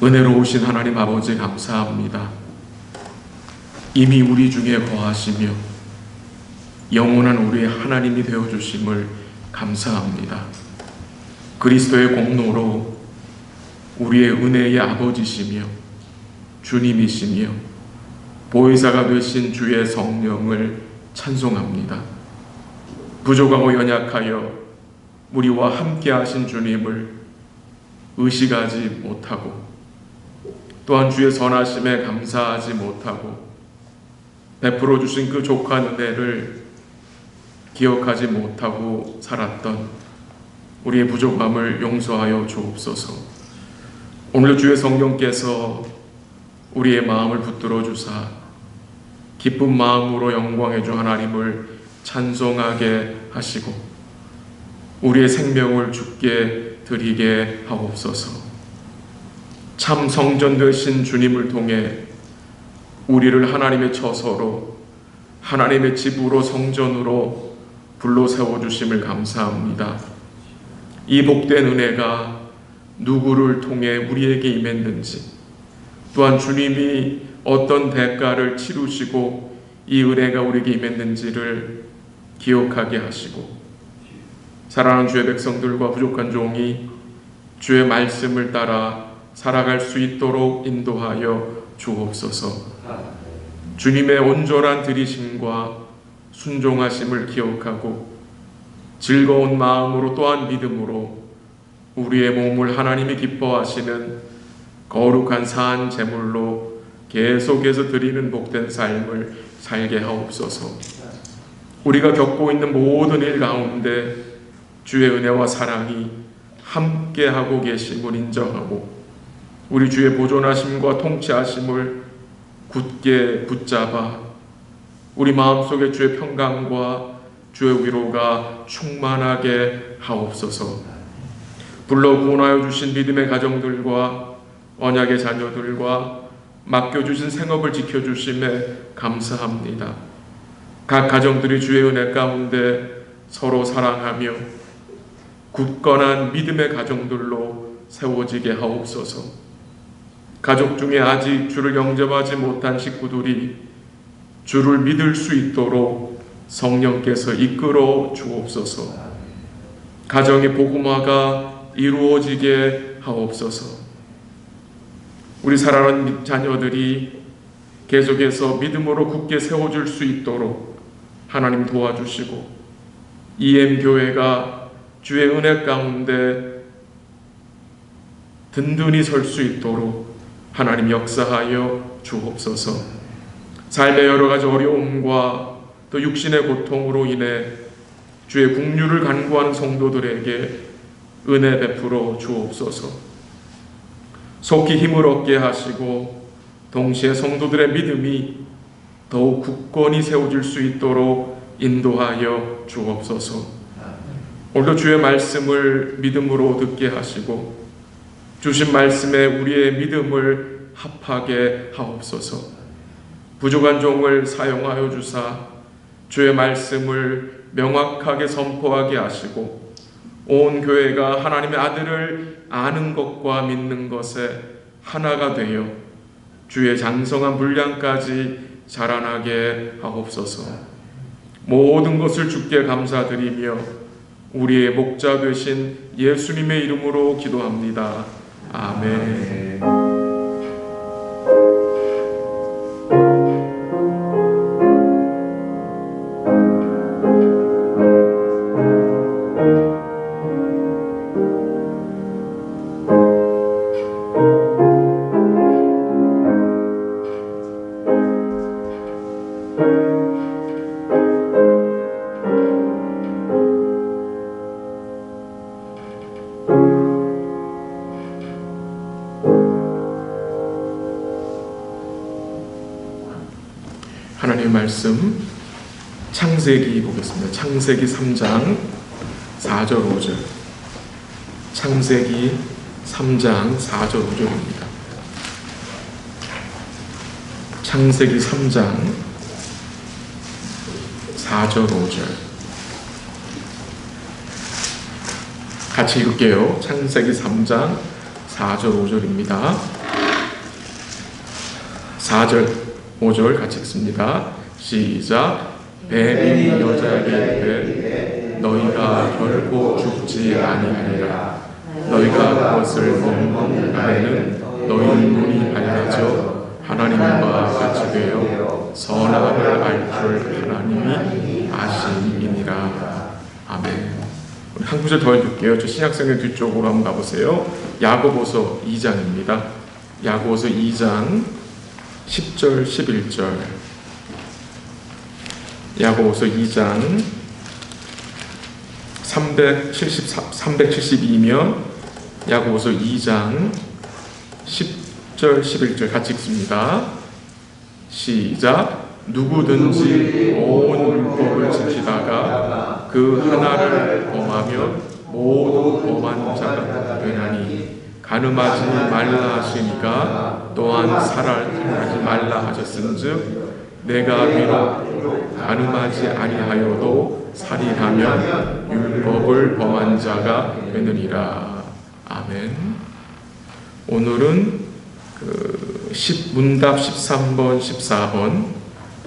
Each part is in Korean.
은혜로우신 하나님 아버지 감사합니다. 이미 우리 중에 거하시며 영원한 우리의 하나님이 되어주심을 감사합니다. 그리스도의 공로로 우리의 은혜의 아버지시며 주님이시며 보혜사가 되신 주의 성령을 찬송합니다. 부족하고 연약하여 우리와 함께 하신 주님을 의식하지 못하고 또한 주의 선하심에 감사하지 못하고 베풀어 주신 그 족한 은혜를 기억하지 못하고 살았던 우리의 부족함을 용서하여 주옵소서. 오늘 주의 성령께서 우리의 마음을 붙들어 주사 기쁜 마음으로 영광의 주 하나님을 찬송하게 하시고 우리의 생명을 주께 드리게 하옵소서. 참 성전 되신 주님을 통해 우리를 하나님의 처소로 하나님의 집으로 성전으로 불러 세워주심을 감사합니다. 이 복된 은혜가 누구를 통해 우리에게 임했는지 또한 주님이 어떤 대가를 치르시고 이 은혜가 우리에게 임했는지를 기억하게 하시고 사랑하는 주의 백성들과 부족한 종이 주의 말씀을 따라 살아갈 수 있도록 인도하여 주옵소서. 주님의 온전한 들이심과 순종하심을 기억하고 즐거운 마음으로 또한 믿음으로 우리의 몸을 하나님이 기뻐하시는 거룩한 산 제물로 계속해서 드리는 복된 삶을 살게 하옵소서. 우리가 겪고 있는 모든 일 가운데 주의 은혜와 사랑이 함께하고 계심을 인정하고 우리 주의 보존하심과 통치하심을 굳게 붙잡아 우리 마음속에 주의 평강과 주의 위로가 충만하게 하옵소서. 불러 구원하여 주신 믿음의 가정들과 언약의 자녀들과 맡겨주신 생업을 지켜주심에 감사합니다. 각 가정들이 주의 은혜 가운데 서로 사랑하며 굳건한 믿음의 가정들로 세워지게 하옵소서. 가족 중에 아직 주를 영접하지 못한 식구들이 주를 믿을 수 있도록 성령께서 이끌어 주옵소서. 가정의 복음화가 이루어지게 하옵소서. 우리 사랑하는 자녀들이 계속해서 믿음으로 굳게 세워줄 수 있도록 하나님 도와주시고 EM교회가 주의 은혜 가운데 든든히 설 수 있도록 하나님 역사하여 주옵소서. 삶의 여러 가지 어려움과 또 육신의 고통으로 인해 주의 긍휼을 간구하는 성도들에게 은혜 베풀어 주옵소서. 속히 힘을 얻게 하시고 동시에 성도들의 믿음이 더욱 굳건히 세워질 수 있도록 인도하여 주옵소서. 오늘도 주의 말씀을 믿음으로 듣게 하시고 주신 말씀에 우리의 믿음을 합하게 하옵소서. 부족한 종을 사용하여 주사 주의 말씀을 명확하게 선포하게 하시고 온 교회가 하나님의 아들을 아는 것과 믿는 것에 하나가 되어 주의 장성한 분량까지 자라나게 하옵소서. 모든 것을 주께 감사드리며 우리의 목자 되신 예수님의 이름으로 기도합니다. 아멘. 하나님의 말씀 창세기 보겠습니다. 창세기 3장 4절 5절. 창세기 3장 4절 5절입니다. 창세기 3장 4절 5절 같이 읽을게요. 창세기 3장 4절 5절입니다. 4절, 5절 같이 읽습니다. 시작. 뱀이 여자에게 이르되 너희가 결코 죽지 아니하리라. 너희가 그것을 먹는 날에는 너희 눈이 밝아져 하나님과 같이 되어 선악을 알 줄 하나님이 아심이니라. 아멘. 우리 한 구절 더 읽을게요. 저 신약성경 뒤쪽으로 한번 가보세요. 야고보서 2장입니다. 야고보서 2장 10절 11절. 야고보서 2장 372면 야고보서 2장 10절 11절 같이 읽습니다. 시작. 누구든지 온 율법을 지키다가 그 하나를 범하면 모두 범한 자가 되나니 간음하지 말라 하시니까 또한 살아하지 말라 하셨은즉 내가 비록 간음하지 아니하여도 살인하면 율법을 범한 자가 되느니라. 아멘. 오늘은 문답 13번, 14번,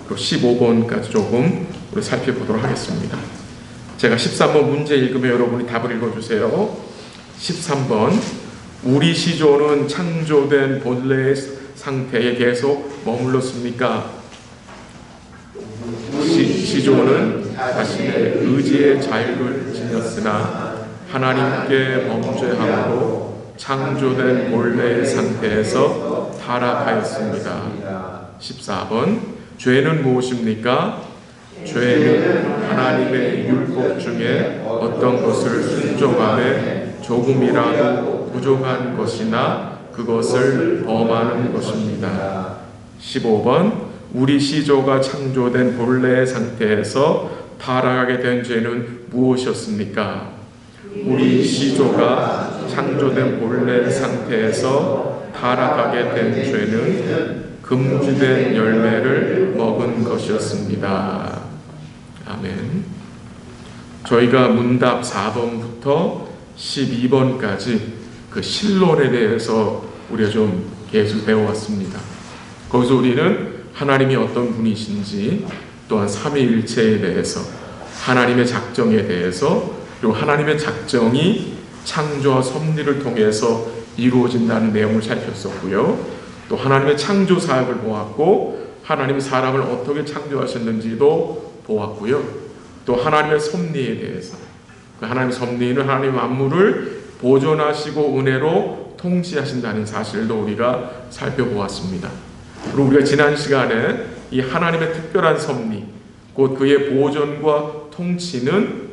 그리고 15번까지 조금 우리 살펴보도록 하겠습니다. 제가 13번 문제 읽으면 여러분이 답을 읽어주세요. 13번. 우리 시조는 창조된 본래의 상태에 계속 머물렀습니까? 시조는 자신의 의지의 자유를 지녔으나 하나님께 범죄함으로 창조된 본래의 상태에서 타락하였습니다. 14번. 죄는 무엇입니까? 죄는 하나님의 율법 중에 어떤 것을 순종함에 조금이라도 부족한 것이나 그것을 범하는 것입니다. 15번. 우리 시조가 창조된 본래의 상태에서 타락하게 된 죄는 무엇이었습니까? 우리 시조가 창조된 본래 상태에서 타락하게 된 죄는 금주된 열매를 먹은 것이었습니다. 아멘. 저희가 문답 4번부터 12번까지 그 신론에 대해서 우리가 좀 계속 배워왔습니다. 거기서 우리는 하나님이 어떤 분이신지, 또한 삼위일체에 대해서, 하나님의 작정에 대해서, 그리고 하나님의 작정이 창조와 섭리를 통해서 이루어진다는 내용을 살폈었고요. 또 하나님의 창조 사역을 보았고, 하나님이 사람을 어떻게 창조하셨는지도 보았고요. 또 하나님의 섭리에 대해서, 그 하나님의 섭리는 하나님의 만물을 보존하시고 은혜로 통치하신다는 사실도 우리가 살펴보았습니다. 그리고 우리가 지난 시간에 이 하나님의 특별한 섭리, 곧 그의 보존과 통치는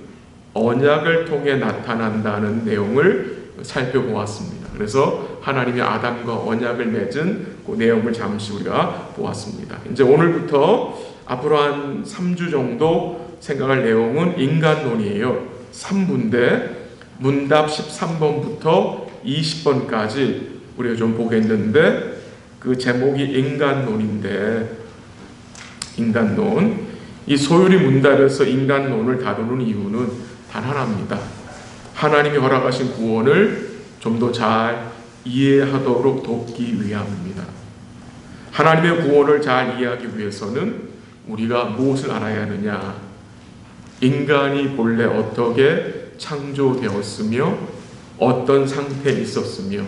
언약을 통해 나타난다는 내용을 살펴보았습니다. 그래서 하나님이 아담과 언약을 맺은 그 내용을 잠시 우리가 보았습니다. 이제 오늘부터 앞으로 한 3주 정도 생각할 내용은 인간론이에요. 3부인데 문답 13번부터 20번까지 우리가 좀 보겠는데, 그 제목이 인간론인데, 인간론, 이 소율이 문답에서 인간론을 다루는 이유는 단 하나입니다. 하나님이 허락하신 구원을 좀 더 잘 이해하도록 돕기 위함입니다. 하나님의 구원을 잘 이해하기 위해서는 우리가 무엇을 알아야 하느냐? 인간이 본래 어떻게 창조되었으며 어떤 상태에 있었으며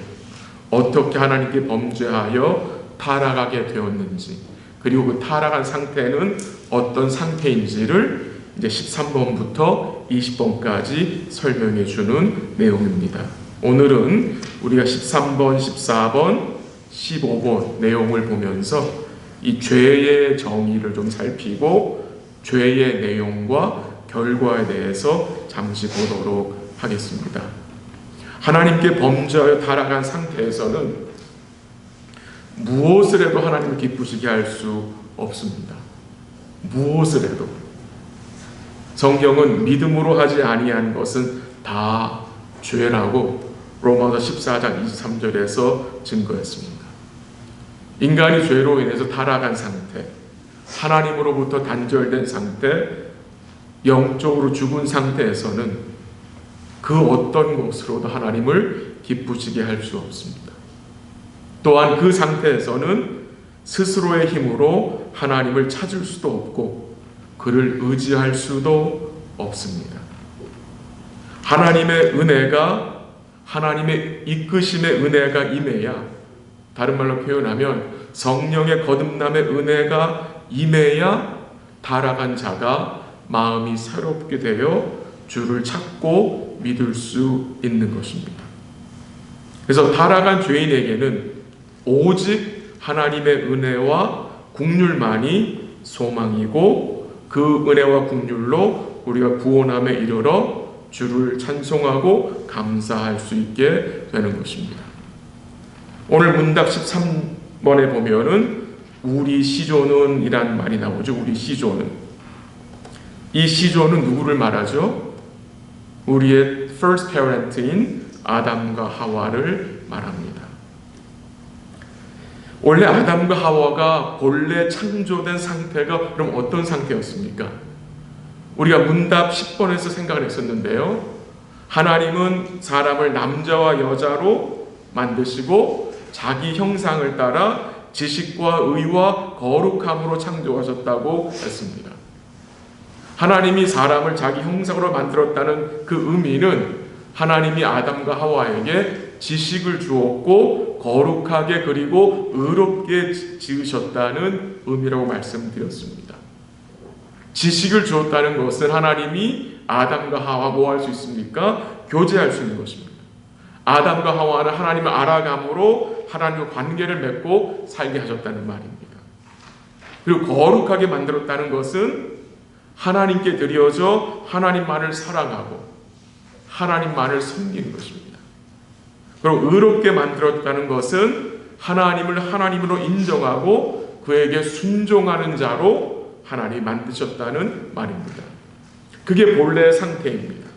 어떻게 하나님께 범죄하여 타락하게 되었는지, 그리고 그 타락한 상태는 어떤 상태인지를 이제 13번부터 20번까지 설명해 주는 내용입니다. 오늘은 우리가 13번, 14번, 15번 내용을 보면서 이 죄의 정의를 좀 살피고 죄의 내용과 결과에 대해서 잠시 보도록 하겠습니다. 하나님께 범죄하여 타락한 상태에서는 무엇을 해도 하나님을 기쁘시게 할 수 없습니다. 무엇을 해도. 성경은 믿음으로 하지 아니한 것은 다 죄라고 로마서 14장 23절에서 증거했습니다. 인간이 죄로 인해서 타락한 상태, 하나님으로부터 단절된 상태, 영적으로 죽은 상태에서는 그 어떤 것으로도 하나님을 기쁘시게 할 수 없습니다. 또한 그 상태에서는 스스로의 힘으로 하나님을 찾을 수도 없고 그를 의지할 수도 없습니다. 하나님의 은혜가, 하나님의 이끄심의 은혜가 임해야, 다른 말로 표현하면 성령의 거듭남의 은혜가 임해야 타락한 자가 마음이 새롭게 되어 주를 찾고 믿을 수 있는 것입니다. 그래서 타락한 죄인에게는 오직 하나님의 은혜와 긍휼만이 소망이고, 그 은혜와 긍휼로 우리가 구원함에 이르러 주를 찬송하고 감사할 수 있게 되는 것입니다. 오늘 문답 13번에 보면은 우리 시조는 이란 말이 나오죠. 우리 시조는. 이 시조는 누구를 말하죠? 우리의 first parent인 아담과 하와를 말합니다. 원래 아담과 하와가 본래 창조된 상태가 그럼 어떤 상태였습니까? 우리가 문답 10번에서 생각을 했었는데요. 하나님은 사람을 남자와 여자로 만드시고 자기 형상을 따라 지식과 의와 거룩함으로 창조하셨다고 했습니다. 하나님이 사람을 자기 형상으로 만들었다는 그 의미는 하나님이 아담과 하와에게 지식을 주었고 거룩하게 그리고 의롭게 지으셨다는 의미라고 말씀드렸습니다. 지식을 주었다는 것은 하나님이 아담과 하와 뭐 할 수 있습니까? 교제할 수 있는 것입니다. 아담과 하와는 하나님을 알아감으로 하나님과 관계를 맺고 살게 하셨다는 말입니다. 그리고 거룩하게 만들었다는 것은 하나님께 드려져 하나님만을 사랑하고 하나님만을 섬기는 것입니다. 그리고 의롭게 만들었다는 것은 하나님을 하나님으로 인정하고 그에게 순종하는 자로 하나님이 만드셨다는 말입니다. 그게 본래의 상태입니다.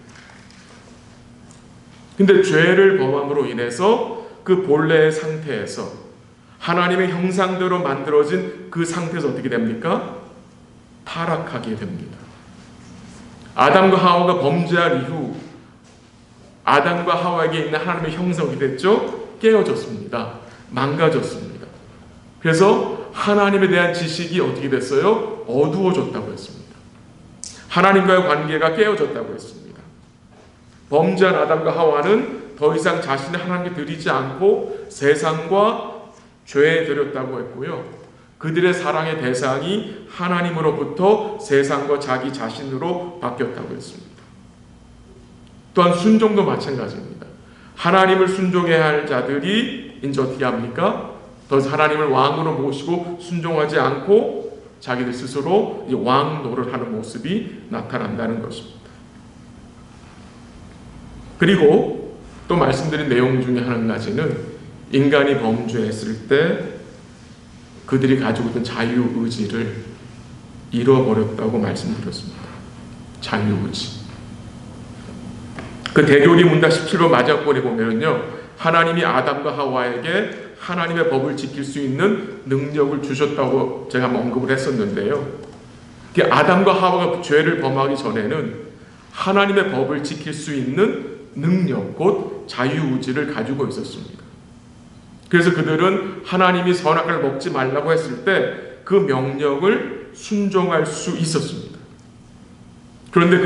근데 죄를 범함으로 인해서 그 본래의 상태에서 하나님의 형상대로 만들어진 그 상태에서 어떻게 됩니까? 타락하게 됩니다. 아담과 하와가 범죄한 이후 아담과 하와에게 있는 하나님의 형상이 됐죠? 깨어졌습니다. 망가졌습니다. 그래서 하나님에 대한 지식이 어떻게 됐어요? 어두워졌다고 했습니다. 하나님과의 관계가 깨어졌다고 했습니다. 범죄한 아담과 하와는 더 이상 자신을 하나님께 드리지 않고 세상과 죄에 드렸다고 했고요. 그들의 사랑의 대상이 하나님으로부터 세상과 자기 자신으로 바뀌었다고 했습니다. 또한 순종도 마찬가지입니다. 하나님을 순종해야 할 자들이 이제 어떻게 합니까? 더 하나님을 왕으로 모시고 순종하지 않고 자기들 스스로 왕 노릇을 하는 모습이 나타난다는 것입니다. 그리고 또 말씀드린 내용 중에 한 가지는 인간이 범죄했을 때 그들이 가지고 있던 자유의지를 잃어버렸다고 말씀드렸습니다. 자유의지. 그 대교리 문답 17번 마지막번에 보면은요, 하나님이 아담과 하와에게 하나님의 법을 지킬 수 있는 능력을 주셨다고 제가 한번 언급을 했었는데요. 아담과 하와가 죄를 범하기 전에는 하나님의 법을 지킬 수 있는 능력, 곧 자유의지를 가지고 있었습니다. 그래서 그들은 하나님이 선악과를 먹지 말라고 했을 때 그 명령을 순종할 수 있었습니다. 그런데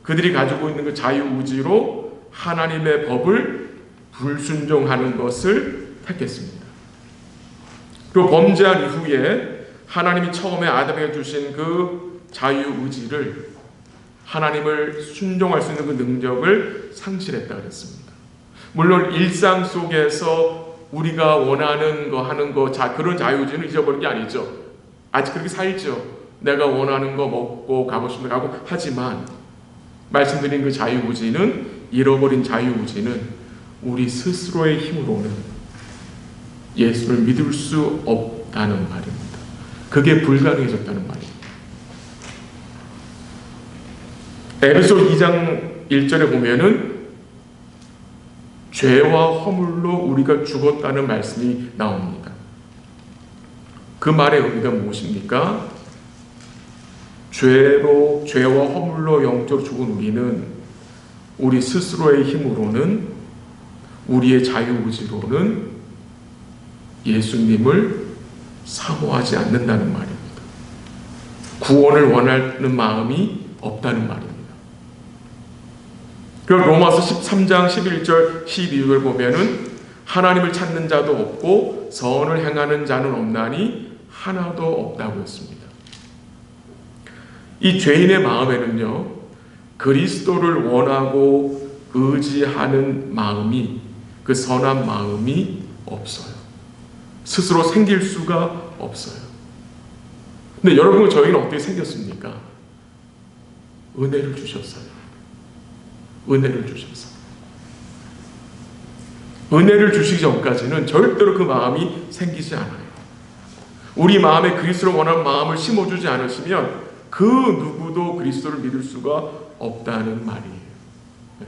그들이 가지고 있는 그 자유의지로 하나님의 법을 불순종하는 것을 택했습니다. 그리고 범죄한 이후에 하나님이 처음에 아담에게 주신 그 자유의지를, 하나님을 순종할 수 있는 그 능력을 상실했다 그랬습니다. 물론 일상 속에서 우리가 원하는 거 하는 거, 그런 자유의지는 잊어버린 게 아니죠. 아직 그렇게 살죠. 내가 원하는 거 먹고 가고 싶은 거 가고 하지만 말씀드린 그 자유의지는, 잃어버린 자유의지는 우리 스스로의 힘으로는 예수를 믿을 수 없다는 말입니다. 그게 불가능해졌다는 말입니다. 에베소 2장 1절에 보면은 죄와 허물로 우리가 죽었다는 말씀이 나옵니다. 그 말의 의미가 무엇입니까? 죄와 허물로 영적으로 죽은 우리는 우리 스스로의 힘으로는, 우리의 자유의지로는 예수님을 사모하지 않는다는 말입니다. 구원을 원하는 마음이 없다는 말입니다. 그리고 로마서 13장 11절 12절을 보면은 하나님을 찾는 자도 없고 선을 행하는 자는 없나니 하나도 없다고 했습니다. 이 죄인의 마음에는요, 그리스도를 원하고 의지하는 마음이, 그 선한 마음이 없어요. 스스로 생길 수가 없어요. 근데 여러분, 저희는 어떻게 생겼습니까? 은혜를 주셨어요. 은혜를 주셨어요. 은혜를 주시기 전까지는 절대로 그 마음이 생기지 않아요. 우리 마음에 그리스도를 원하는 마음을 심어주지 않으시면 그 누구도 그리스도를 믿을 수가 없다는 말이에요. 네.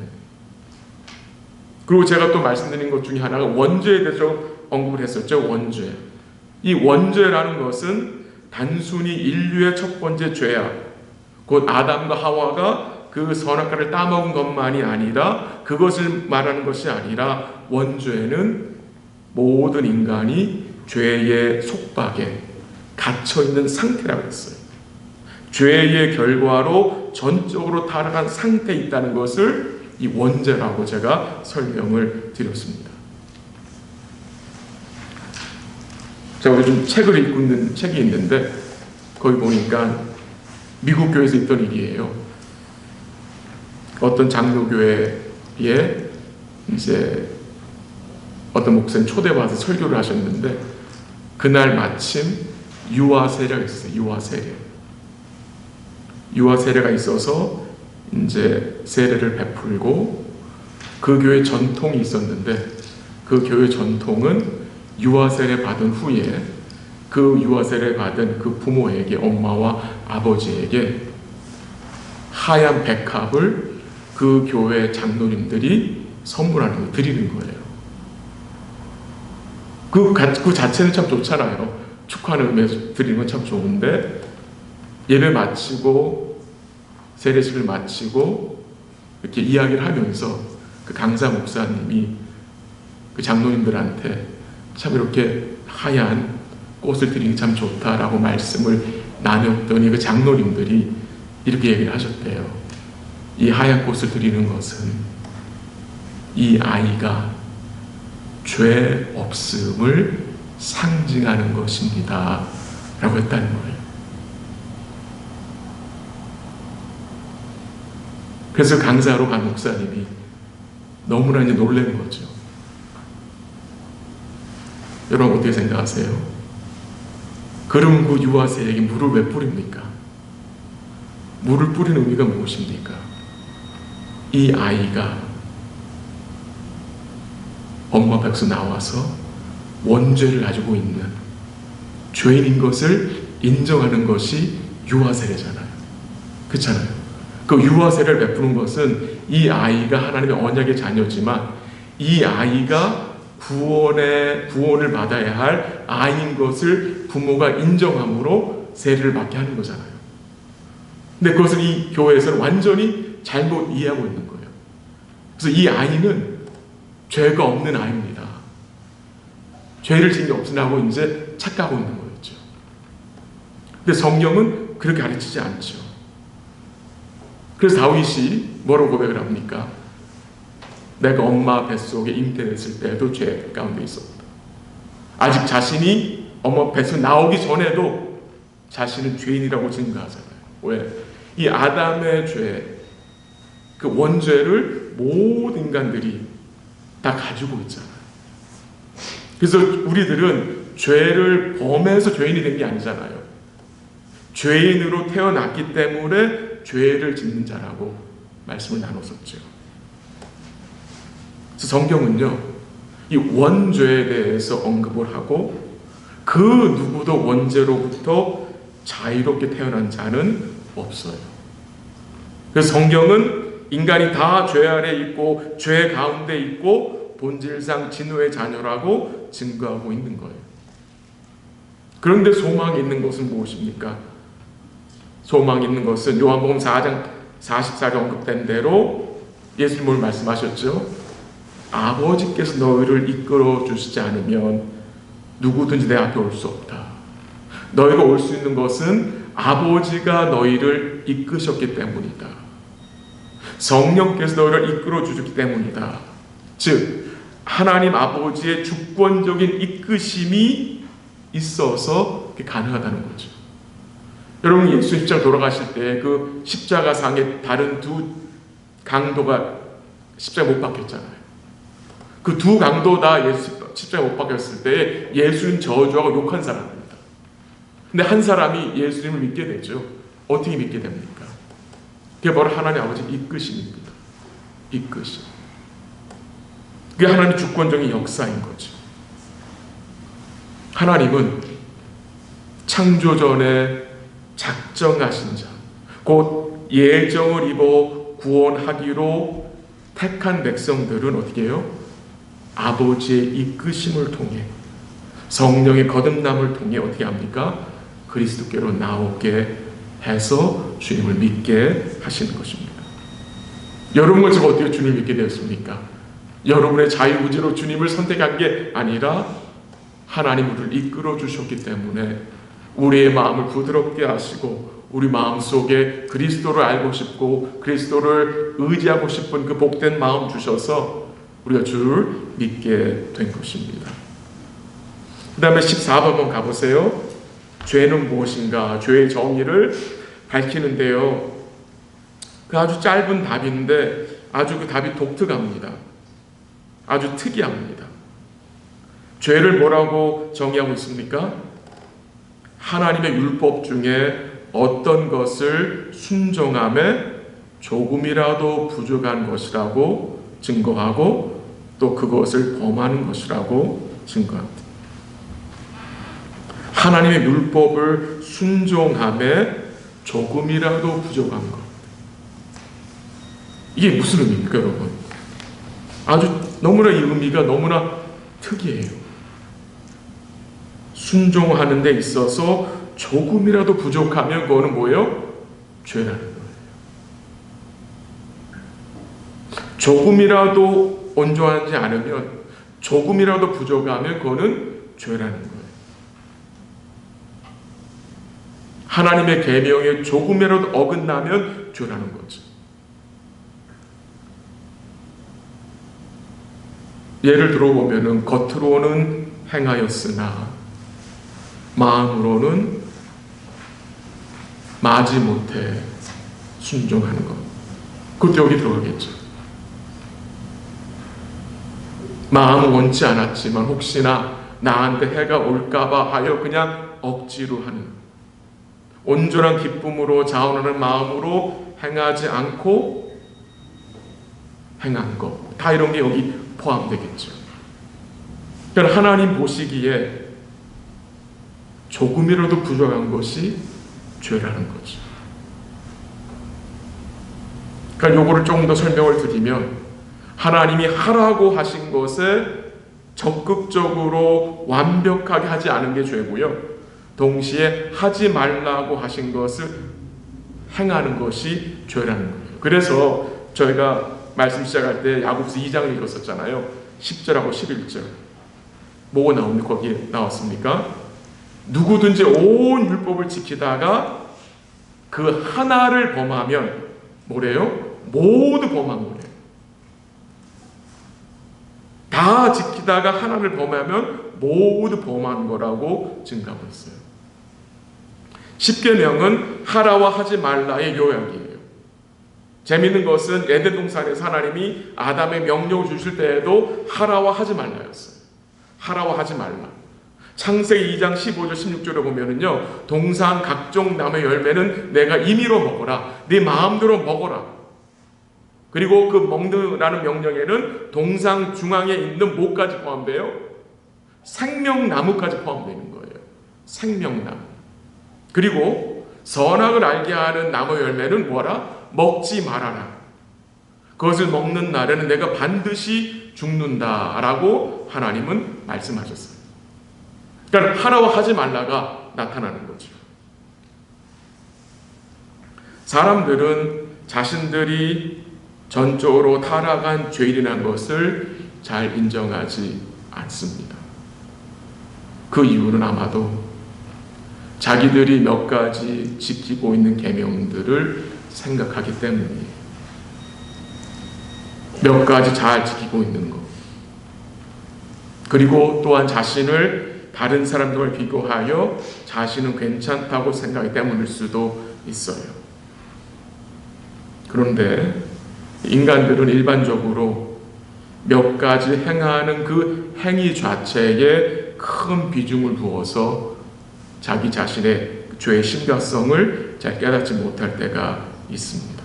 그리고 제가 또 말씀드린 것 중에 하나가 원죄에 대해서 언급을 했었죠. 원죄. 이 원죄라는 것은 단순히 인류의 첫 번째 죄악, 곧 아담과 하와가 그 선악과를 따먹은 것만이 아니라, 그것을 말하는 것이 아니라, 원죄는 모든 인간이 죄의 속박에 갇혀있는 상태라고 했어요. 죄의 결과로 전적으로 타락한 상태에 있다는 것을 이 원죄라고 제가 설명을 드렸습니다. 제가 요즘 책을 읽고 있는 책이 있는데, 거기 보니까 미국 교회에서 있던 일이에요. 어떤 장로교회에 이제 어떤 목사님 초대받아서 설교를 하셨는데, 그날 마침 유아 세례가 있었어요. 유아 세례가 있어서 이제 세례를 베풀고, 그 교회 전통이 있었는데, 그 교회 전통은 유아 세례 받은 후에 그 유아 세례 받은 그 부모에게, 엄마와 아버지에게 하얀 백합을 그 교회 장로님들이 선물하는 거, 드리는 거예요. 그 자체는 참 좋잖아요. 축하하는 의미에서 드리는 건 참 좋은데, 예배 마치고 세례식을 마치고 이렇게 이야기를 하면서 그 강사 목사님이 그 장로님들한테 참 이렇게 하얀 꽃을 드리는 게 참 좋다라고 말씀을 나눴더니, 그 장로님들이 이렇게 얘기를 하셨대요. 이 하얀 꽃을 드리는 것은 이 아이가 죄 없음을 상징하는 것입니다 라고 했다는 거예요. 그래서 강사로 간 목사님이 너무나 이제 놀란 거죠. 여러분 어떻게 생각하세요? 그럼 그 유아새에게 물을 왜 뿌립니까? 물을 뿌리는 의미가 무엇입니까? 이 아이가 엄마 뱃에서 나와서 원죄를 가지고 있는 죄인인 것을 인정하는 것이 유아세례잖아요. 그렇잖아요. 그 유아세례를 베푸는 것은 이 아이가 하나님의 언약의 자녀지만 이 아이가 구원을 받아야 할 아이인 것을 부모가 인정함으로 세례를 받게 하는 거잖아요. 근데 그것을 이 교회에서는 완전히 잘못 이해하고 있는 거예요. 그래서 이 아이는 죄가 없는 아이입니다. 죄를 지은 게 없으라고 이제 착각하고 있는 거였죠. 근데 성경은 그렇게 가르치지 않죠. 그래서 다윗이 뭐라고 고백을 합니까? 내가 엄마 뱃속에 잉태했을 때도 죄 가운데 있었다. 아직 자신이 엄마 뱃에서 나오기 전에도 자신은 죄인이라고 증거하잖아요. 왜? 이 아담의 죄, 그 원죄를 모든 인간들이 다 가지고 있잖아요. 그래서 우리들은 죄를 범해서 죄인이 된 게 아니잖아요. 죄인으로 태어났기 때문에 죄를 짓는 자라고 말씀을 나눴었죠. 그래서 성경은요, 이 원죄에 대해서 언급을 하고 그 누구도 원죄로부터 자유롭게 태어난 자는 없어요. 그래서 성경은 인간이 다 죄 아래 있고 죄 가운데 있고 본질상 진노의 자녀라고 증거하고 있는 거예요. 그런데 소망이 있는 것은 무엇입니까? 소망이 있는 것은 요한복음 4장 44절 언급된 대로 예수님을 말씀하셨죠. 아버지께서 너희를 이끌어 주시지 않으면 누구든지 내 앞에 올 수 없다. 너희가 올 수 있는 것은 아버지가 너희를 이끄셨기 때문이다. 성령께서 너희를 이끌어 주셨기 때문이다. 즉 하나님 아버지의 주권적인 이끄심이 있어서 그게 가능하다는 거죠. 여러분, 예수 십자가 돌아가실 때 그 십자가상에 다른 두 강도가 십자가 못 박혔잖아요. 그 두 강도 다 십자가 못 박혔을 때 예수님 저주하고 욕한 사람입니다. 근데 한 사람이 예수님을 믿게 되죠. 어떻게 믿게 됩니까? 그게 바로 하나님 아버지 이끄심입니다. 이끄심. 그게 하나님의 주권적인 역사인 거죠. 하나님은 창조전에 작정하신 자, 곧 예정을 입어 구원하기로 택한 백성들은 어떻게 해요? 아버지의 이끄심을 통해, 성령의 거듭남을 통해 어떻게 합니까? 그리스도께로 나오게 해서 주님을 믿게 하시는 것입니다. 여러분은 지금 어떻게 주님을 믿게 되었습니까? 여러분의 자유의지로 주님을 선택한 게 아니라 하나님 우리를 이끌어 주셨기 때문에 우리의 마음을 부드럽게 하시고 우리 마음속에 그리스도를 알고 싶고 그리스도를 의지하고 싶은 그 복된 마음 주셔서 우리가 주를 믿게 된 것입니다. 그 다음에 14번 한번 가보세요. 죄는 무엇인가? 죄의 정의를 밝히는데요. 그 아주 짧은 답인데 아주 그 답이 독특합니다. 아주 특이합니다. 죄를 뭐라고 정의하고 있습니까? 하나님의 율법 중에 어떤 것을 순종함에 조금이라도 부족한 것이라고 증거하고 또 그것을 범하는 것이라고 증거합니다. 하나님의 율법을 순종함에 조금이라도 부족한 것. 이게 무슨 의미입니까, 여러분? 아주 너무나 이 의미가 너무나 특이해요. 순종하는 데 있어서 조금이라도 부족하면 그거는 뭐예요? 죄라는 거예요. 조금이라도 온전하지 않으면, 조금이라도 부족하면 그거는 죄라는 거예요. 하나님의 계명에 조금이라도 어긋나면 죄라는 거죠. 예를 들어보면 겉으로는 행하였으나 마음으로는 마지 못해 순종하는 것. 그것도 여기 들어가겠죠. 마음은 원치 않았지만 혹시나 나한테 해가 올까봐 하여 그냥 억지로 하는, 온전한 기쁨으로 자원하는 마음으로 행하지 않고 행한 것. 다 이런 게 여기 포함되겠죠. 그러니까 하나님 보시기에 조금이라도 부족한 것이 죄라는 거죠. 그러니까 요거를 조금 더 설명을 드리면 하나님이 하라고 하신 것에 적극적으로 완벽하게 하지 않은 게 죄고요. 동시에 하지 말라고 하신 것을 행하는 것이 죄라는 거예요. 그래서 저희가 말씀 시작할 때 야고보서 2장을 읽었었잖아요. 10절하고 11절. 뭐가 나옵니까? 거기에 나왔습니까? 누구든지 온 율법을 지키다가 그 하나를 범하면 뭐래요? 모두 범한 거래요. 다 지키다가 하나를 범하면 모두 범한 거라고 증가하고 있어요. 십계명은 하라와 하지 말라의 요약이에요. 재미있는 것은 에덴 동산에서 하나님이 아담의 명령을 주실 때에도 하라와 하지 말라였어요. 하라와 하지 말라. 창세기 2장 15절 16절에 보면은요, 동산 각종 나무의 열매는 내가 임의로 먹어라. 네 마음대로 먹어라. 그리고 그 먹느라는 명령에는 동산 중앙에 있는 뭐까지 포함돼요? 생명나무까지 포함되는 거예요. 생명나무. 그리고 선악을 알게 하는 나무 열매는 뭐라? 먹지 말아라. 그것을 먹는 날에는 내가 반드시 죽는다라고 하나님은 말씀하셨어요. 그러니까 하라고 하지 말라가 나타나는 거죠. 사람들은 자신들이 전적으로 타락한 죄인이라는 것을 잘 인정하지 않습니다. 그 이유는 아마도 자기들이 몇 가지 지키고 있는 계명들을 생각하기 때문이에요. 몇 가지 잘 지키고 있는 것. 그리고 또한 자신을 다른 사람들과 비교하여 자신은 괜찮다고 생각하기 때문일 수도 있어요. 그런데 인간들은 일반적으로 몇 가지 행하는 그 행위 자체에 큰 비중을 두어서 자기 자신의 죄의 심각성을 잘 깨닫지 못할 때가 있습니다.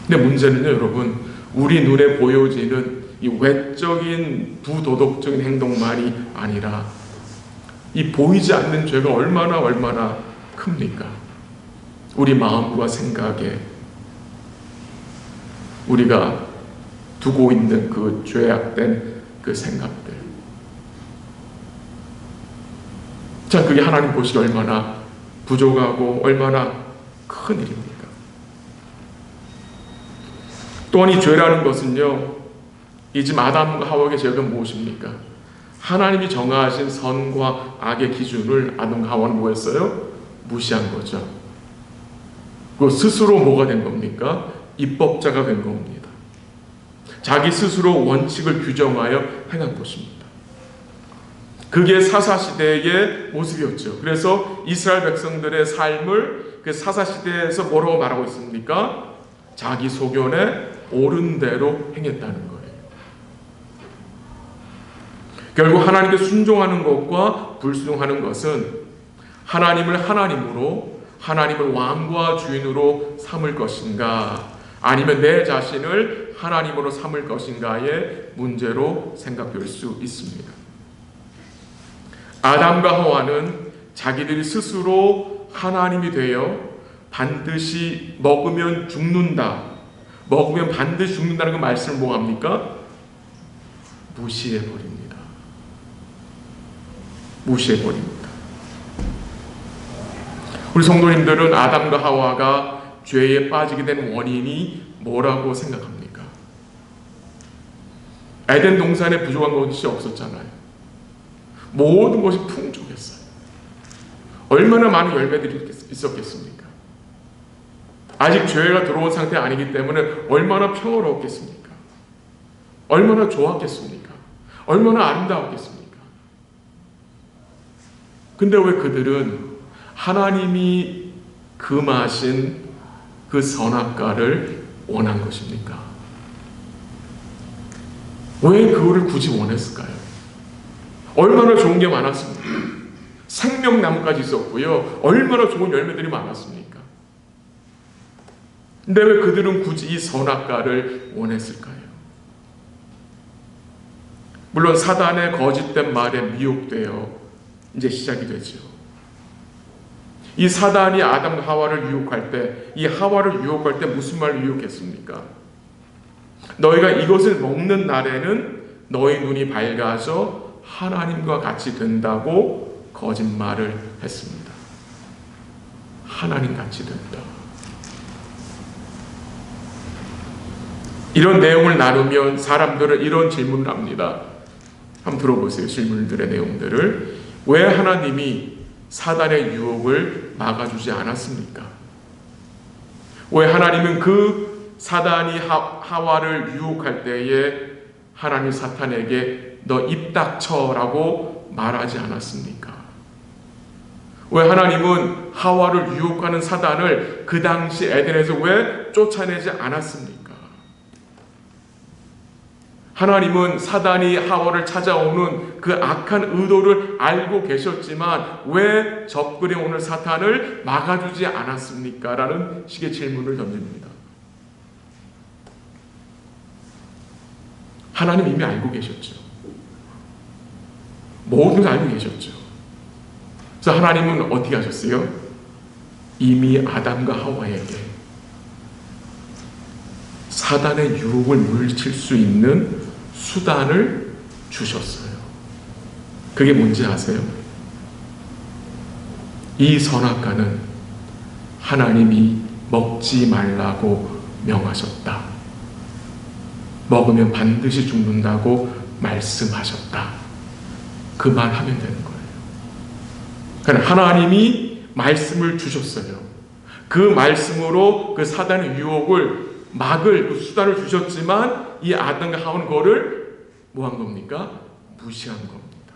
근데 문제는요, 여러분, 우리 눈에 보여지는 이 외적인 부도덕적인 행동만이 아니라 이 보이지 않는 죄가 얼마나 큽니까? 우리 마음과 생각에 우리가 두고 있는 그 죄악된 그 생각들. 자, 그게 하나님 보시기 얼마나 부족하고 얼마나 큰 일입니까? 또한 이 죄라는 것은요, 이 집 아담과 하와의 죄가 무엇입니까? 하나님이 정하신 선과 악의 기준을 아담과 하와는 뭐했어요? 무시한 거죠. 그 스스로 뭐가 된 겁니까? 입법자가 된 겁니다. 자기 스스로 원칙을 규정하여 행한 것입니다. 그게 사사시대의 모습이었죠. 그래서 이스라엘 백성들의 삶을 그 사사시대에서 뭐라고 말하고 있습니까? 자기 소견에 옳은 대로 행했다는 거예요. 결국 하나님께 순종하는 것과 불순종하는 것은 하나님을 하나님으로, 하나님을 왕과 주인으로 삼을 것인가, 아니면 내 자신을 하나님으로 삼을 것인가의 문제로 생각될 수 있습니다. 아담과 하와는 자기들이 스스로 하나님이 되어 반드시 먹으면 죽는다, 먹으면 반드시 죽는다는 그 말씀을 뭐합니까? 무시해버립니다. 무시해버립니다. 우리 성도님들은 아담과 하와가 죄에 빠지게 된 원인이 뭐라고 생각합니까? 에덴 동산에 부족한 것이 없었잖아요. 모든 것이 풍족했어요. 얼마나 많은 열매들이 있었겠습니까? 아직 죄가 들어온 상태 아니기 때문에 얼마나 평화로웠겠습니까? 얼마나 좋았겠습니까? 얼마나 아름다웠겠습니까? 근데 왜 그들은 하나님이 금하신 그 선악과를 원한 것입니까? 왜 그거를 굳이 원했을까요? 얼마나 좋은 게 많았습니까? 생명나무까지 있었고요. 얼마나 좋은 열매들이 많았습니까? 근데 왜 그들은 굳이 이 선악과를 원했을까요? 물론 사단의 거짓된 말에 미혹되어 이제 시작이 되죠. 이 사단이 아담과 하와를 유혹할 때, 이 하와를 유혹할 때 무슨 말을 유혹했습니까? 너희가 이것을 먹는 날에는 너희 눈이 밝아져 하나님과 같이 된다고 거짓말을 했습니다. 하나님 같이 된다. 이런 내용을 나누면 사람들은 이런 질문을 합니다. 한번 들어보세요. 질문들의 내용들을. 왜 하나님이 사단의 유혹을 막아주지 않았습니까? 왜 하나님은 그 사단이 하와를 유혹할 때에 하나님 사탄에게 너 입 닥쳐라고 말하지 않았습니까? 왜 하나님은 하와를 유혹하는 사단을 그 당시 에덴에서 왜 쫓아내지 않았습니까? 하나님은 사단이 하와를 찾아오는 그 악한 의도를 알고 계셨지만 왜 접근해 오는 사탄을 막아주지 않았습니까? 라는 식의 질문을 던집니다. 하나님 이미 알고 계셨죠. 모든 걸 알고 계셨죠. 그래서 하나님은 어떻게 하셨어요? 이미 아담과 하와에게 사단의 유혹을 물리칠 수 있는 수단을 주셨어요. 그게 뭔지 아세요? 이 선악과는 하나님이 먹지 말라고 명하셨다. 먹으면 반드시 죽는다고 말씀하셨다. 그 말 하면 되는 거예요. 그러니까 하나님이 말씀을 주셨어요. 그 말씀으로 그 사단의 유혹을 막을 그 수단을 주셨지만 이 아담과 하와는 그거를 뭐한 겁니까? 무시한 겁니다.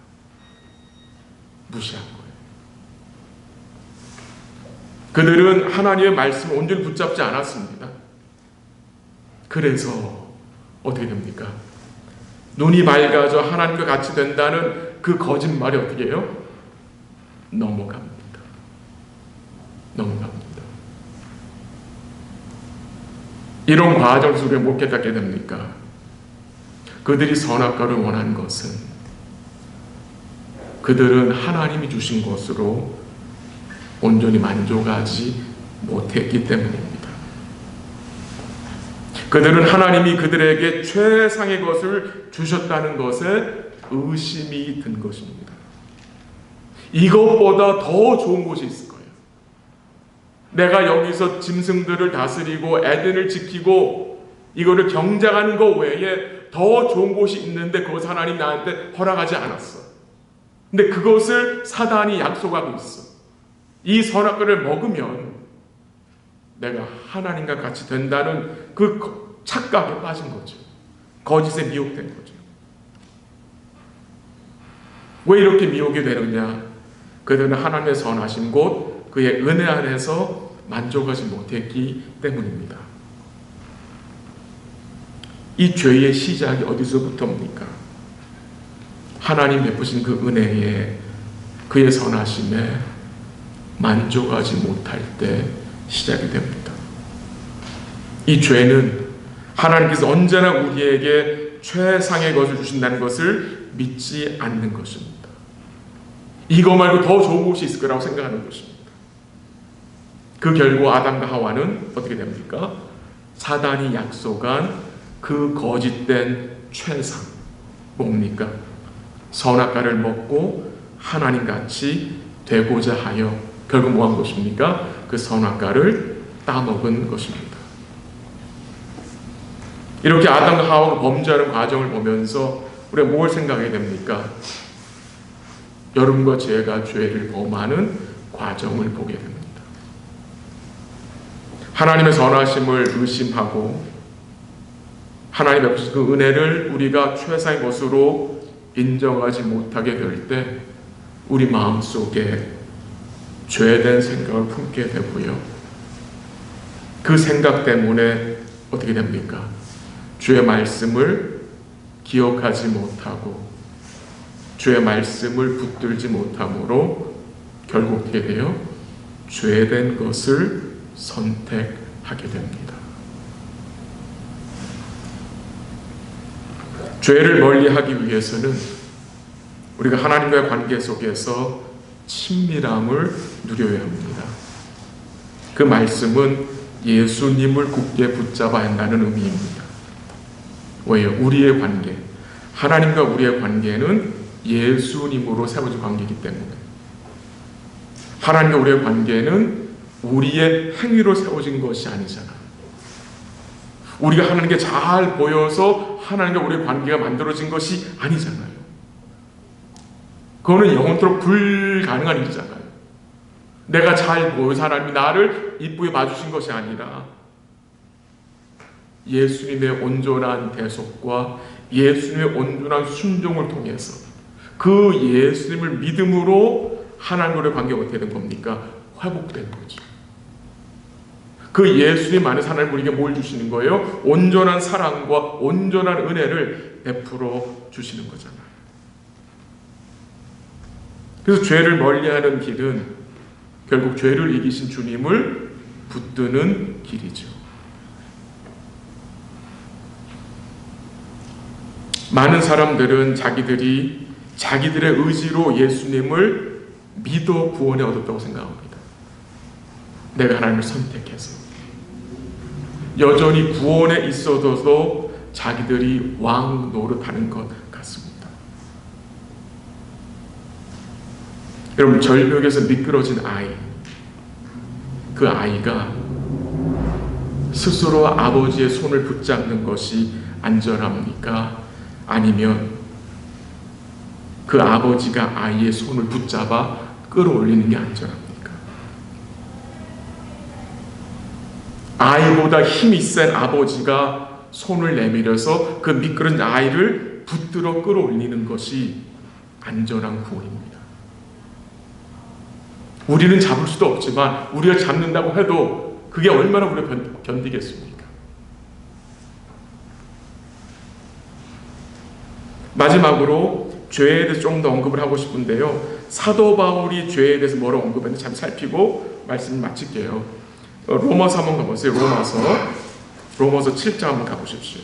무시한 거예요. 그들은 하나님의 말씀을 온전히 붙잡지 않았습니다. 그래서 어떻게 됩니까? 눈이 밝아져 하나님과 같이 된다는 그 거짓말이 어떻게 해요? 넘어갑니다. 넘어갑니다. 이런 과정 속에 못 깨닫게 됩니까? 그들이 선악과를 원한 것은 그들은 하나님이 주신 것으로 온전히 만족하지 못했기 때문입니다. 그들은 하나님이 그들에게 최상의 것을 주셨다는 것에 의심이 든 것입니다. 이것보다 더 좋은 곳이 있을 거예요. 내가 여기서 짐승들을 다스리고 에덴을 지키고 이거를 경작하는 것 외에 더 좋은 곳이 있는데 그것을 하나님 나한테 허락하지 않았어. 근데 그것을 사단이 약속하고 있어. 이 선악과를 먹으면 내가 하나님과 같이 된다는 그 착각에 빠진 거죠. 거짓에 미혹된 거죠. 왜 이렇게 미혹이 되느냐? 그들은 하나님의 선하신 곳 그의 은혜 안에서 만족하지 못했기 때문입니다. 이 죄의 시작이 어디서부터입니까? 하나님 베푸신 그 은혜에 그의 선하심에 만족하지 못할 때 시작이 됩니다. 이 죄는 하나님께서 언제나 우리에게 최상의 것을 주신다는 것을 믿지 않는 것입니다. 이거 말고 더 좋은 곳이 있을 거라고 생각하는 것입니다. 그 결국 아담과 하와는 어떻게 됩니까? 사단이 약속한 그 거짓된 최상 뭡니까? 선악과를 먹고 하나님같이 되고자 하여 결국 뭐 한 것입니까? 그 선악과를 따먹은 것입니다. 이렇게 아담과 하와가 범죄하는 과정을 보면서 우리가 뭘 생각하게 됩니까? 여러분과 제가 죄를 범하는 과정을 보게 됩니다. 하나님의 선하심을 의심하고 하나님의 베푸신 그 은혜를 우리가 최상의 것으로 인정하지 못하게 될 때 우리 마음속에 죄된 생각을 품게 되고요. 그 생각 때문에 어떻게 됩니까? 주의 말씀을 기억하지 못하고 주의 말씀을 붙들지 못함으로 결국 어떻게 돼요? 죄된 것을 선택하게 됩니다. 죄를 멀리하기 위해서는 우리가 하나님과의 관계 속에서 친밀함을 누려야 합니다. 그 말씀은 예수님을 굳게 붙잡아야 한다는 의미입니다. 왜요? 우리의 관계, 하나님과 우리의 관계는 예수님으로 세워진 관계이기 때문에 하나님과 우리의 관계는 우리의 행위로 세워진 것이 아니잖아요. 우리가 하나님께 잘 보여서 하나님과 우리의 관계가 만들어진 것이 아니잖아요. 그거는 영원토록 불가능한 일이잖아요. 내가 잘 보여서 하나님이 나를 이쁘게 봐주신 것이 아니라 예수님의 온전한 대속과 예수님의 온전한 순종을 통해서 그 예수님을 믿음으로 하나님과의 관계가 어떻게 된 겁니까? 회복된 거죠. 그 예수님 안에서 하나님 우리에게 뭘 주시는 거예요? 온전한 사랑과 온전한 은혜를 베풀어 주시는 거잖아요. 그래서 죄를 멀리하는 길은 결국 죄를 이기신 주님을 붙드는 길이죠. 많은 사람들은 자기들의 의지로 예수님을 믿어 구원에 얻었다고 생각합니다. 내가 하나님을 선택해서 여전히 구원에 있어도 자기들이 왕 노릇하는 것 같습니다. 여러분, 절벽에서 미끄러진 아이, 그 아이가 스스로 아버지의 손을 붙잡는 것이 안전합니까? 아니면 그 아버지가 아이의 손을 붙잡아 끌어올리는 게 안전합니까? 아이보다 힘이 센 아버지가 손을 내밀어서 그 미끄러진 아이를 붙들어 끌어올리는 것이 안전한 구원입니다. 우리는 잡을 수도 없지만 우리가 잡는다고 해도 그게 얼마나 우리가 견디겠습니까? 마지막으로 죄에 대해서 좀 더 언급을 하고 싶은데요. 사도 바울이 죄에 대해서 뭐라고 언급했는지 잠시 살피고 말씀을 마칠게요. 로마서 한번 가보세요. 로마서 7장 한번 가보십시오.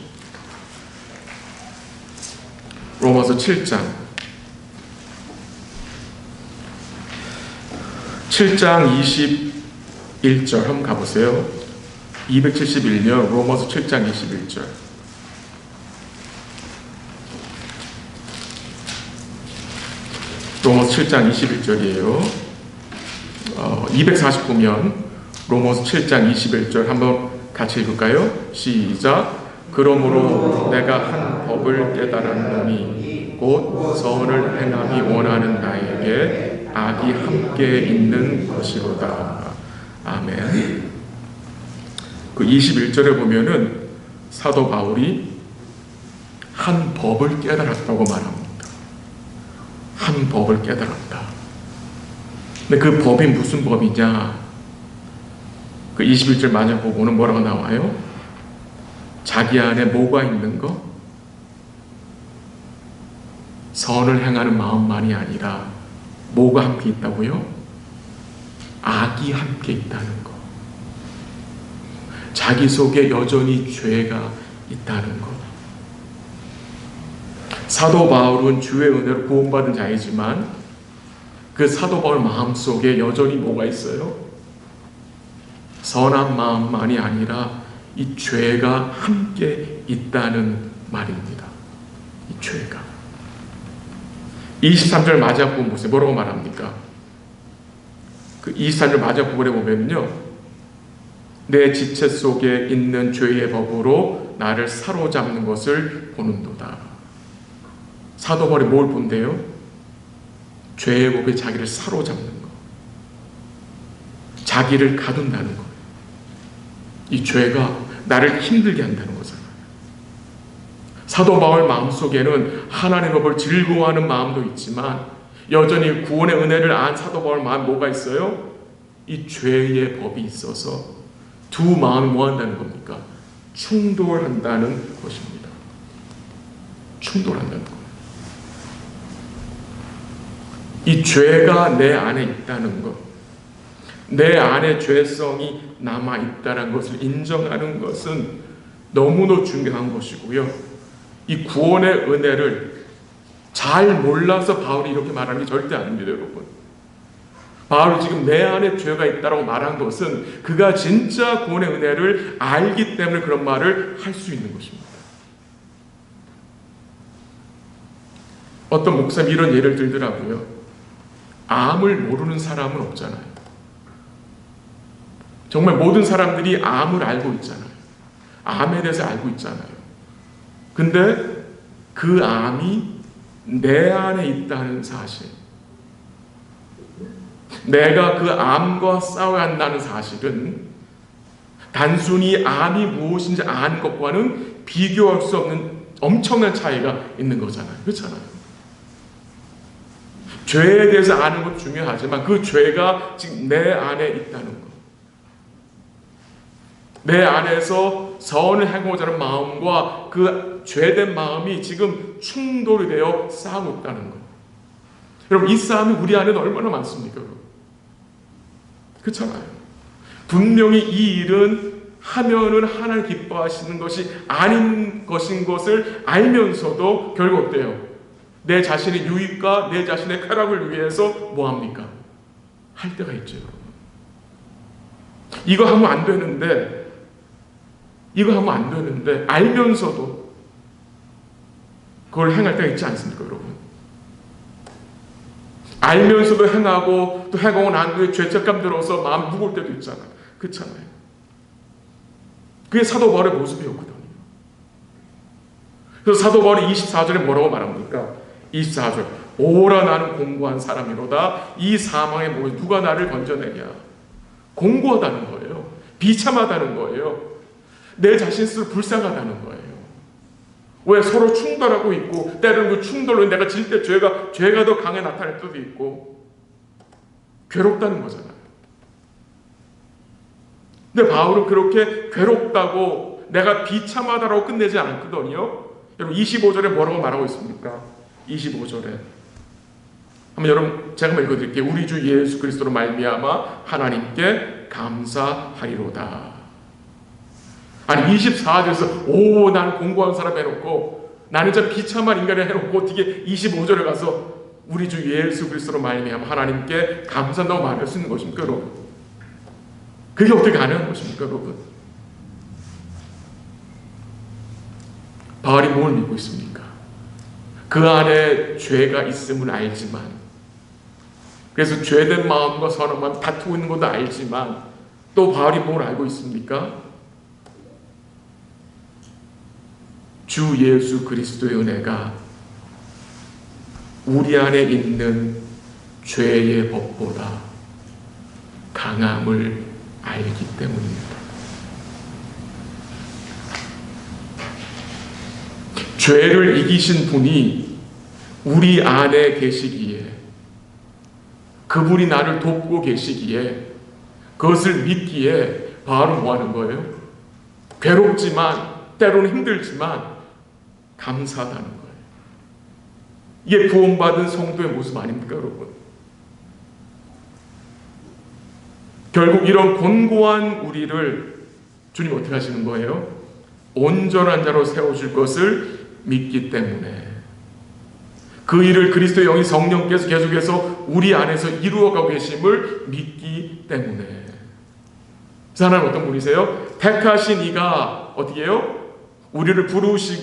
로마서 7장 21절 한번 가보세요. 271년 로마서 7장 21절. 로마서 7장 21절이에요. 249면 로마서 7장 21절 한번 같이 읽을까요? 시작. 그러므로 내가 한 법을 깨달았노니 곧 선을 행함이 원하는 나에게 악이 함께 있는 것이로다. 아멘. 그 21절에 보면은 사도 바울이 한 법을 깨달았다고 말합니다. 한 법을 깨달았다. 근데 그 법이 무슨 법이냐? 그 21절 마지막 보고는 뭐라고 나와요? 자기 안에 뭐가 있는 거? 선을 행하는 마음만이 아니라 뭐가 함께 있다고요? 악이 함께 있다는 거. 자기 속에 여전히 죄가 있다는 것. 사도 바울은 주의 은혜로 구원받은 자이지만 그 사도 바울 마음속에 여전히 뭐가 있어요? 선한 마음만이 아니라 이 죄가 함께 있다는 말입니다. 이 죄가. 23절 마지막 부분 보세요. 뭐라고 말합니까? 그 23절 마지막 부분에 보면요, 내 지체 속에 있는 죄의 법으로 나를 사로잡는 것을 보는도다. 사도 바울이 뭘 본대요? 죄의 법에 자기를 사로잡는 것, 자기를 가둔다는 것. 이 죄가 나를 힘들게 한다는 거잖아요. 사도 바울 마음속에는 하나님의 법을 즐거워하는 마음도 있지만 여전히 구원의 은혜를 안 사도 바울 마음 뭐가 있어요? 이 죄의 법이 있어서 두 마음이 뭐 한다는 겁니까? 충돌한다는 것입니다. 충돌한다는 것. 이 죄가 내 안에 있다는 것, 내 안에 죄성이 남아있다는 것을 인정하는 것은 너무나 중요한 것이고요. 이 구원의 은혜를 잘 몰라서 바울이 이렇게 말하는 게 절대 아닙니다, 여러분. 바울이 지금 내 안에 죄가 있다고 말한 것은 그가 진짜 구원의 은혜를 알기 때문에 그런 말을 할 수 있는 것입니다. 어떤 목사님이 이런 예를 들더라고요. 암을 모르는 사람은 없잖아요. 정말 모든 사람들이 암을 알고 있잖아요. 암에 대해서 알고 있잖아요. 근데 그 암이 내 안에 있다는 사실, 내가 그 암과 싸워야 한다는 사실은 단순히 암이 무엇인지 아는 것과는 비교할 수 없는 엄청난 차이가 있는 거잖아요. 그렇잖아요. 죄에 대해서 아는 것도 중요하지만 그 죄가 지금 내 안에 있다는 것, 내 안에서 선을 행하고자 하는 마음과 그 죄된 마음이 지금 충돌이 되어 싸우고 있다는 것. 여러분, 이 싸움이 우리 안에는 얼마나 많습니까? 그렇잖아요. 분명히 이 일은 하면은 하나님 기뻐하시는 것이 아닌 것인 것을 알면서도 결국 어때요? 내 자신의 유익과 내 자신의 쾌락을 위해서 뭐합니까? 할 때가 있죠. 이거 하면 안 되는데, 알면서도 그걸 행할 때가 있지 않습니까, 여러분? 알면서도 행하고 또 행하고 난 뒤에 죄책감 들어서 마음 무거울 때도 있잖아요. 그렇잖아요. 그게 사도 바울의 모습이었거든요. 그래서 사도 바울이 24절에 뭐라고 말합니까? 24절. 오라 나는 공고한 사람이로다. 이 사망의 몸에 누가 나를 건져내냐. 공고하다는 거예요. 비참하다는 거예요. 내 자신 스스로 불쌍하다는 거예요. 왜? 서로 충돌하고 있고, 때로는 그 충돌로 내가 질 때 죄가 더 강해 나타날 때도 있고, 괴롭다는 거잖아요. 근데 바울은 그렇게 괴롭다고, 내가 비참하다라고 끝내지 않거든요. 여러분 25절에 뭐라고 말하고 있습니까? 25절에 한번 여러분 제가 한번 읽어드릴게요. 우리 주 예수 그리스도로 말미암아 하나님께 감사하리로다. 아니 24절에서 오 나는 공고한 사람 해놓고, 나는 진짜 비참한 인간을 해놓고, 어떻게 25절에 가서 우리 주 예수 그리스도로 말미암아 하나님께 감사한다고 말할 수 있는 것입니까, 여러분? 그게 어떻게 가능한 것입니까, 여러분? 바울이 뭘 믿고 있습니까? 그 안에 죄가 있음을 알지만, 그래서 죄된 마음과 선한 마음 다투고 있는 것도 알지만, 또 바울이 뭘 알고 있습니까? 주 예수 그리스도의 은혜가 우리 안에 있는 죄의 법보다 강함을 알기 때문입니다. 죄를 이기신 분이 우리 안에 계시기에, 그분이 나를 돕고 계시기에, 그것을 믿기에 바울은 뭐 하는 거예요? 괴롭지만, 때로는 힘들지만 감사하다는 거예요. 이게 구원받은 성도의 모습 아닙니까, 여러분? 결국 이런 곤고한 우리를 주님 어떻게 하시는 거예요? 온전한 자로 세워줄 것을 믿기 때문에, 그 일을 그리스도의 영이 성령께서 계속해서 우리 안에서 이루어가고 계심을 믿기 때문에. 그 하나님 어떤 분이세요? 택하신 이가 어떻게 해요? 우리를 부르신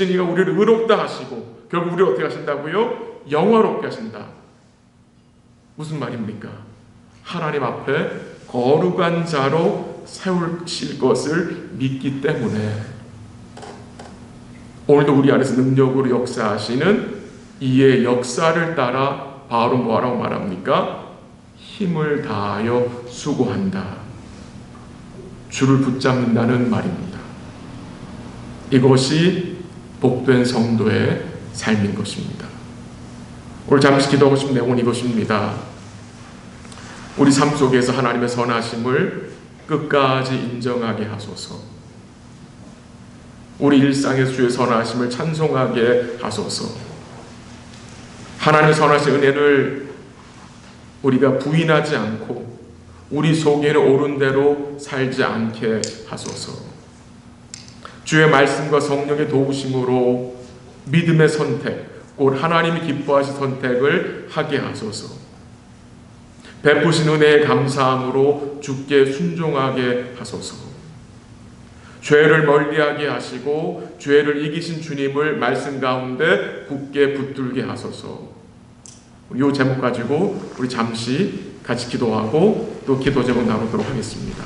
이가 우리를 의롭다 하시고, 결국 우리를 어떻게 하신다고요? 영화롭게 하신다. 무슨 말입니까? 하나님 앞에 거룩한 자로 세우실 것을 믿기 때문에, 오늘도 우리 안에서 능력으로 역사하시는 이의 역사를 따라 바울은 뭐라고 말합니까? 힘을 다하여 수고한다. 주를 붙잡는다는 말입니다. 이것이 복된 성도의 삶인 것입니다. 오늘 잠시 기도하고 싶은 내용은 이것입니다. 우리 삶 속에서 하나님의 선하심을 끝까지 인정하게 하소서. 우리 일상에서 주의 선하심을 찬송하게 하소서. 하나님의 선하신 은혜를 우리가 부인하지 않고 우리 속에는 옳은 대로 살지 않게 하소서. 주의 말씀과 성령의 도우심으로 믿음의 선택, 곧 하나님이 기뻐하신 선택을 하게 하소서. 베푸신 은혜에 감사함으로 주께 순종하게 하소서. 죄를 멀리하게 하시고 죄를 이기신 주님을 말씀 가운데 굳게 붙들게 하소서. 이 제목 가지고 우리 잠시 같이 기도하고 또 기도 제목 나누도록 하겠습니다.